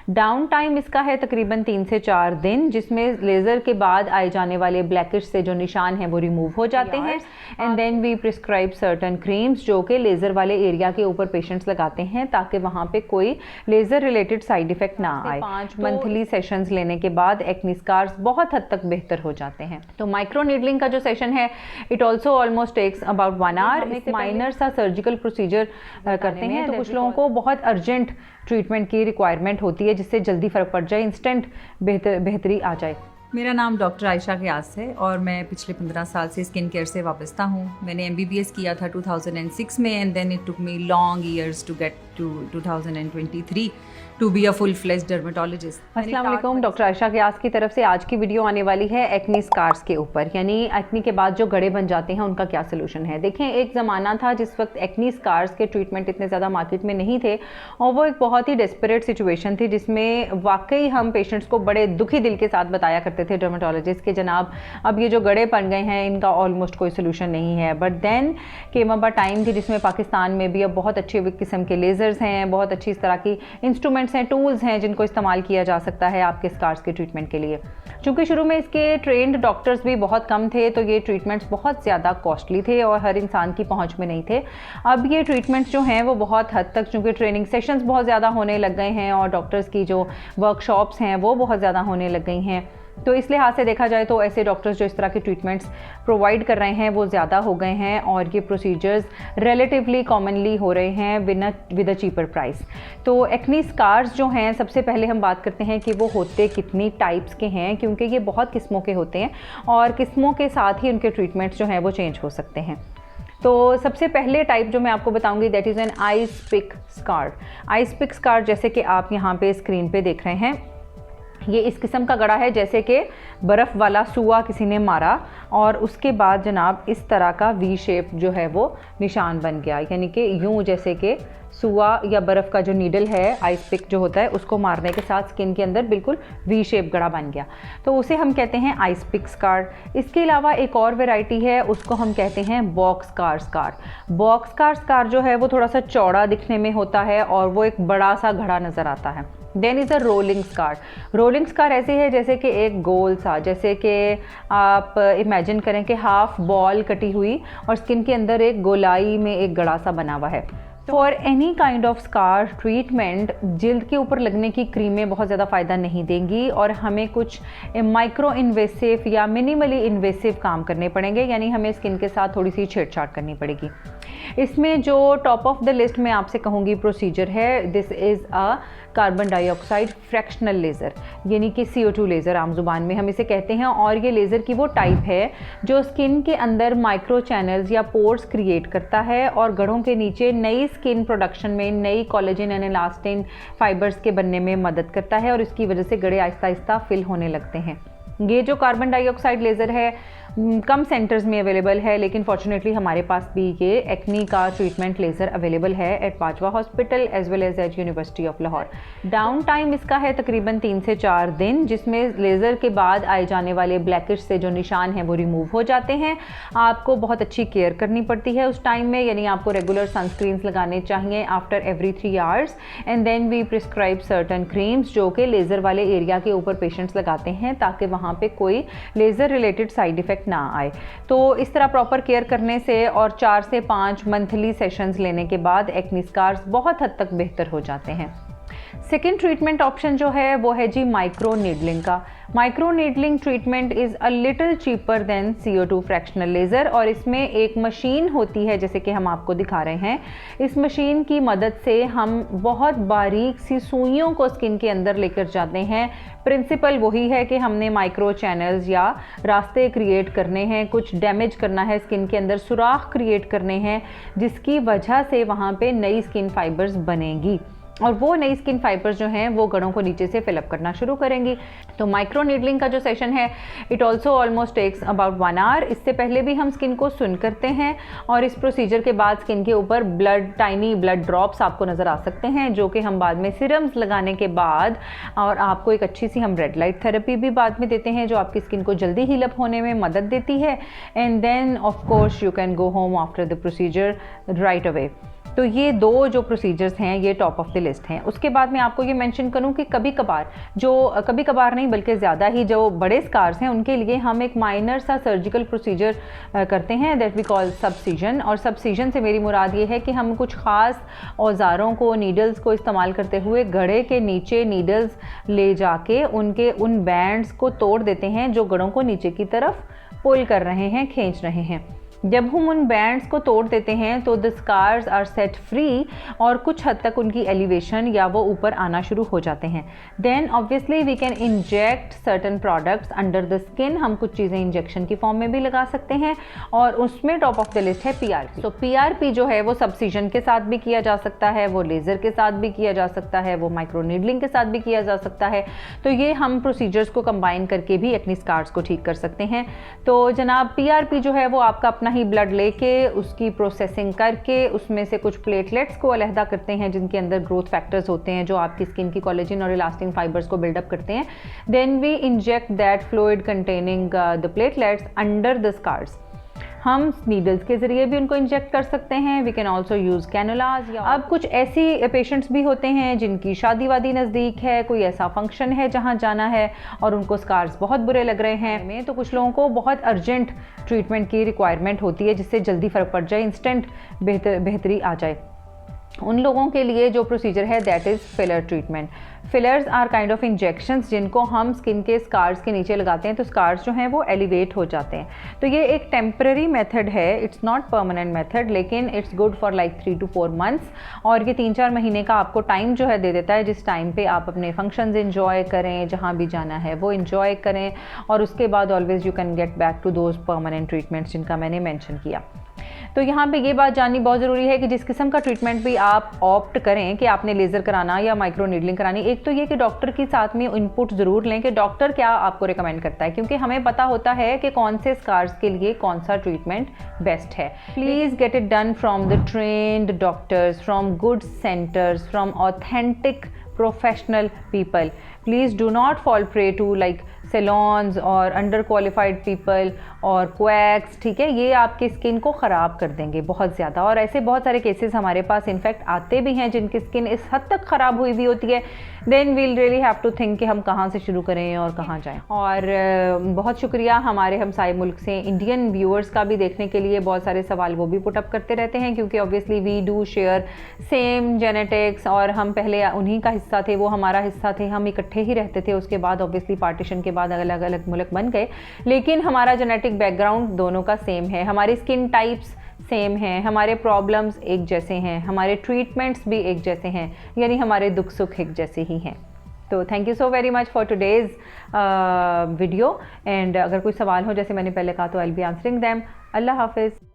Down time इसका है तकरीबन 3 से 4 दिन, जिसमें लेज़र के बाद आए जाने वाले ब्लैकिश से जो निशान हैं वो रिमूव हो जाते हैं। And then we prescribe certain creams जो कि लेज़र वाले एरिया के ऊपर पेशेंट्स लगाते हैं ताकि वहाँ पे कोई लेज़र रिलेटेड साइड इफेक्ट ना आए। 5 मंथली सेशंस लेने के बाद एक्ने स्कार्स बहुत हद तक बेहतर हो जाते हैं। तो माइक्रो नीडलिंग का जो सेशन है it also almost takes about 1 hour. एक माइनर सा सर्जिकल प्रोसीजर करते हैं, तो कुछ लोगों को बहुत अर्जेंट ट्रीटमेंट की रिक्वायरमेंट होती है जिससे जल्दी फ़र्क पड़ जाए, इंस्टेंट बेहतरी आ जाए। मेरा नाम डॉक्टर आयशा गियास है और मैं पिछले 15 साल से स्किन केयर से वाबस्ता हूँ। मैंने MBBS किया था 2006 में and then it took me long years to get to 2023 to be a full fledge dermatologist. अस्सलाम वालेकुम, डॉक्टर आयशा गियास की तरफ से आज की वीडियो आने वाली है एक्नी स्कार्स के ऊपर, यानी एक्नी के बाद जो गड़े बन जाते हैं उनका क्या सोल्यूशन है। देखें, एक ज़माना था जिस वक्त एक्नी स्कार्स के ट्रीटमेंट इतने ज़्यादा मार्केट में नहीं थे और वो एक बहुत ही डेस्परेट सिचुएशन थी जिसमें वाकई हम पेशेंट्स को बड़े दुखी दिल के साथ बताया करते थे डर्मेटोलॉजिस्ट के, जनाब अब ये जो गड़े बन गए हैं इनका ऑलमोस्ट कोई सोल्यूशन नहीं है। But then came a time थी जिसमें पाकिस्तान में भी अब बहुत अच्छे किस्म के लेज़र्स हैं, बहुत अच्छी इस तरह की इंस्ट्रूमेंट्स हैं, टूल्स हैं जिनको इस्तेमाल किया जा सकता है आपके स्कार्स के ट्रीटमेंट के लिए। चूँकि शुरू में इसके ट्रेंड डॉक्टर्स भी बहुत कम थे तो ये ट्रीटमेंट्स बहुत ज़्यादा कॉस्टली थे और हर इंसान की पहुंच में नहीं थे। अब ये ट्रीटमेंट्स जो हैं वो बहुत हद तक, चूँकि ट्रेनिंग सेशंस बहुत ज़्यादा होने लग गए हैं और डॉक्टर्स की जो वर्कशॉप्स हैं वो बहुत ज़्यादा होने लग गई हैं, तो इस लिहाज से देखा जाए तो ऐसे डॉक्टर्स जो इस तरह के ट्रीटमेंट्स प्रोवाइड कर रहे हैं वो ज़्यादा हो गए हैं और ये प्रोसीजर्स रिलेटिवली कॉमनली हो रहे हैं विद अ चीपर प्राइस। तो एक्नी स्कार्स जो हैं, सबसे पहले हम बात करते हैं कि वो होते कितनी टाइप्स के हैं, क्योंकि ये बहुत किस्मों के होते हैं और किस्मों के साथ ही उनके ट्रीटमेंट्स जो हैं वो चेंज हो सकते हैं। तो सबसे पहले टाइप जो मैं आपको बताऊंगी that is an ice pick scar. Ice pick scar जैसे कि आप यहाँ पे स्क्रीन पे देख रहे हैं, ये इस किस्म का गड़ा है जैसे कि बर्फ़ वाला सुआ किसी ने मारा और उसके बाद जनाब इस तरह का वी शेप जो है वो निशान बन गया, यानी कि यूं जैसे कि सुआ या बर्फ़ का जो नीडल है आइस पिक जो होता है उसको मारने के साथ स्किन के अंदर बिल्कुल वी शेप गड़ा बन गया, तो उसे हम कहते हैं आइस पिक स्कार। इसके अलावा एक और वैरायटी है, उसको हम कहते हैं box car scar. Box car scar जो है वो थोड़ा सा चौड़ा दिखने में होता है और वो एक बड़ा सा घड़ा नज़र आता है। Then is a rolling scar. Rolling scar ऐसे है जैसे कि एक गोल सा, जैसे कि आप इमेजिन करें कि हाफ बॉल कटी हुई और स्किन के अंदर एक गोलाई में एक गड़ा सा बना हुआ है। For any kind of scar treatment जिल्द के ऊपर लगने की क्रीमें बहुत ज़्यादा फ़ायदा नहीं देंगी और हमें कुछ माइक्रो इन्वेसिव या मिनिमली इन्वेसिव काम करने पड़ेंगे, यानी हमें स्किन के साथ थोड़ी सी छेड़छाड़ करनी पड़ेगी। इसमें जो टॉप ऑफ द लिस्ट में आपसे कहूँगी प्रोसीजर है, this is a carbon dioxide fractional laser, यानी कि CO2 लेज़र आम जुबान में हम इसे कहते हैं। और ये लेज़र की वो टाइप है जो स्किन के अंदर माइक्रो चैनल्स या पोर्स क्रिएट करता है और गढ़ों के नीचे नई स्किन प्रोडक्शन में नई कोलेजन एंड इलास्टिन फाइबर्स के बनने में मदद करता है और इसकी वजह से गड़े आहिस्ता आहिस्ता फिल होने लगते हैं। ये जो कार्बन डाइऑक्साइड लेज़र है कम सेंटर्स में अवेलेबल है, लेकिन फॉर्चुनेटली हमारे पास भी ये एक्नी का ट्रीटमेंट लेज़र अवेलेबल है at Bajwa hospital as well as at university of Lahore. Down time इसका है तकरीबन 3 से 4 दिन, जिसमें लेज़र के बाद आए जाने वाले ब्लैकिश से जो निशान हैं वो रिमूव हो जाते हैं। आपको बहुत अच्छी केयर करनी पड़ती है उस टाइम में, यानी आपको रेगुलर सनस्क्रीन्स लगाने चाहिए after every 3 hours. And then we prescribe certain creams जो कि लेज़र वाले एरिया के ऊपर पेशेंट्स लगाते हैं ताकि वहाँ पे कोई लेज़र रिलेटेड साइड इफ़ेक्ट ना आए। तो इस तरह प्रॉपर केयर करने से और 4 से 5 मंथली सेशंस लेने के बाद एक्नी स्कार्स बहुत हद तक बेहतर हो जाते हैं। सेकेंड ट्रीटमेंट ऑप्शन जो है वो है जी माइक्रो नीडलिंग का। Micro needling treatment is a little cheaper than CO2 fractional laser और इसमें एक मशीन होती है जैसे कि हम आपको दिखा रहे हैं। इस मशीन की मदद से हम बहुत बारीक सी सुइयों को स्किन के अंदर लेकर जाते हैं। प्रिंसिपल वही है कि हमने माइक्रो चैनल्स या रास्ते क्रिएट करने हैं, कुछ डैमेज करना है स्किन के अंदर, सुराख क्रिएट करने हैं जिसकी वजह से वहाँ पे नई स्किन फाइबर्स बनेगी और वो नई स्किन फाइबर्स जो हैं वो गड़ों को नीचे से फिलअप करना शुरू करेंगी। तो माइक्रो नीडलिंग का जो सेशन है it also almost takes about 1 hour. इससे पहले भी हम स्किन को सुन करते हैं और इस प्रोसीजर के बाद स्किन के ऊपर टाइनी ब्लड ड्रॉप्स आपको नज़र आ सकते हैं जो कि हम बाद में सिरम्स लगाने के बाद और आपको एक अच्छी सी हम रेड लाइट थेरेपी भी बाद में देते हैं जो आपकी स्किन को जल्दी हील अप होने में मदद देती है। And then of course you can go home after the procedure right away. तो ये 2 जो प्रोसीजर्स हैं ये टॉप ऑफ द लिस्ट हैं। उसके बाद मैं आपको ये मेंशन करूं कि कभी कभार नहीं बल्कि ज़्यादा ही जो बड़े स्कार्स हैं उनके लिए हम एक माइनर सा सर्जिकल प्रोसीजर करते हैं, दैट वी कॉल सबसिजन। और सबसिजन से मेरी मुराद ये है कि हम कुछ ख़ास औज़ारों को, नीडल्स को इस्तेमाल करते हुए गड़े के नीचे नीडल्स ले जाके उनके उन बैंड्स को तोड़ देते हैं जो गड़ों को नीचे की तरफ पुल कर रहे हैं, खींच रहे हैं। जब हम उन बैंड्स को तोड़ देते हैं तो the scars are set free और कुछ हद तक उनकी एलिवेशन या वो ऊपर आना शुरू हो जाते हैं। Then obviously we can inject certain products under the skin. हम कुछ चीज़ें इंजेक्शन की फॉर्म में भी लगा सकते हैं और उसमें टॉप ऑफ द लिस्ट है PRP। तो PRP जो है वो सबसिजन के साथ भी किया जा सकता है, वो लेज़र के साथ भी किया जा सकता है, वो माइक्रो नीडलिंग के साथ भी किया जा सकता है। तो ये हम प्रोसीजर्स को कंबाइन करके भी एक्ने स्कार्स को ठीक कर सकते हैं। तो जनाब PRP जो है वो आपका अपना ही ब्लड लेके उसकी प्रोसेसिंग करके उसमें से कुछ प्लेटलेट्स को अलहदा करते हैं जिनके अंदर ग्रोथ फैक्टर्स होते हैं जो आपकी स्किन की कोलेजन और इलास्टिन फाइबर्स को बिल्डअप करते हैं। Then we inject that fluid containing the platelets under the scars. हम नीडल्स के ज़रिए भी उनको इंजेक्ट कर सकते हैं। We can also use cannulas. अब कुछ ऐसी पेशेंट्स भी होते हैं जिनकी शादी वादी नज़दीक है, कोई ऐसा फंक्शन है जहाँ जाना है और उनको स्कार्स बहुत बुरे लग रहे हैं। तो कुछ लोगों को बहुत अर्जेंट ट्रीटमेंट की रिक्वायरमेंट होती है जिससे जल्दी फ़र्क पड़ जाए, इंस्टेंट बेहतरी आ जाए। उन लोगों के लिए जो प्रोसीजर है that is filler treatment. Fillers are kind of injections जिनको हम स्किन के स्कार्स के नीचे लगाते हैं तो स्कार्स जो हैं वो एलिवेट हो जाते हैं। तो ये एक टेम्पररी मेथड है, इट्स नॉट परमानेंट मेथड, लेकिन it's good for like 3 to 4 months और ये 3-4 महीने का आपको टाइम जो है दे देता है जिस टाइम पे आप अपने फंक्शंस इंजॉय करें, जहाँ भी जाना है वो इंजॉय करें और उसके बाद always you can get back to those permanent treatments जिनका मैंने मेंशन किया। तो यहाँ पे ये बात जाननी बहुत ज़रूरी है कि जिस किस्म का ट्रीटमेंट भी आप ऑप्ट करें कि आपने लेज़र कराना या माइक्रो नीडलिंग करानी, एक तो ये कि डॉक्टर की साथ में इनपुट ज़रूर लें कि डॉक्टर क्या आपको रिकमेंड करता है, क्योंकि हमें पता होता है कि कौन से स्कार्स के लिए कौन सा ट्रीटमेंट बेस्ट है। Please get it done from the trained doctors, from good centres, from authentic professional people. Please do not fall prey to like salons और अंडर क्वालिफाइड पीपल और क्वैक्स, ठीक है, ये आपकी स्किन को ख़राब कर देंगे बहुत ज़्यादा। और ऐसे बहुत सारे केसेस हमारे पास इनफैक्ट आते भी हैं जिनकी स्किन इस हद तक ख़राब हुई भी होती है। Then we'll really have to think कि हम कहाँ से शुरू करें और कहाँ जाएं। और बहुत शुक्रिया हमारे हमसाए मुल्क से इंडियन व्यूअर्स का भी देखने के लिए। बहुत सारे सवाल वो भी पुटअप करते रहते हैं क्योंकि obviously we do share same genetics और हम पहले उन्हीं का हिस्सा थे, वो हमारा हिस्सा थे, हम इकट्ठे ही रहते थे। उसके बाद ऑब्वियसली पार्टीशन के बाद अलग अलग मुल्क बन गए, लेकिन हमारा जेनेटिक बैकग्राउंड दोनों का सेम है, हमारी स्किन टाइप्स सेम हैं, हमारे प्रॉब्लम्स एक जैसे हैं, हमारे ट्रीटमेंट्स भी एक जैसे हैं, यानी हमारे दुख सुख एक जैसे ही हैं। तो thank you so very much for today's video and अगर कोई सवाल हो जैसे मैंने पहले कहा तो I will be answering them. अल्लाह हाफिज़।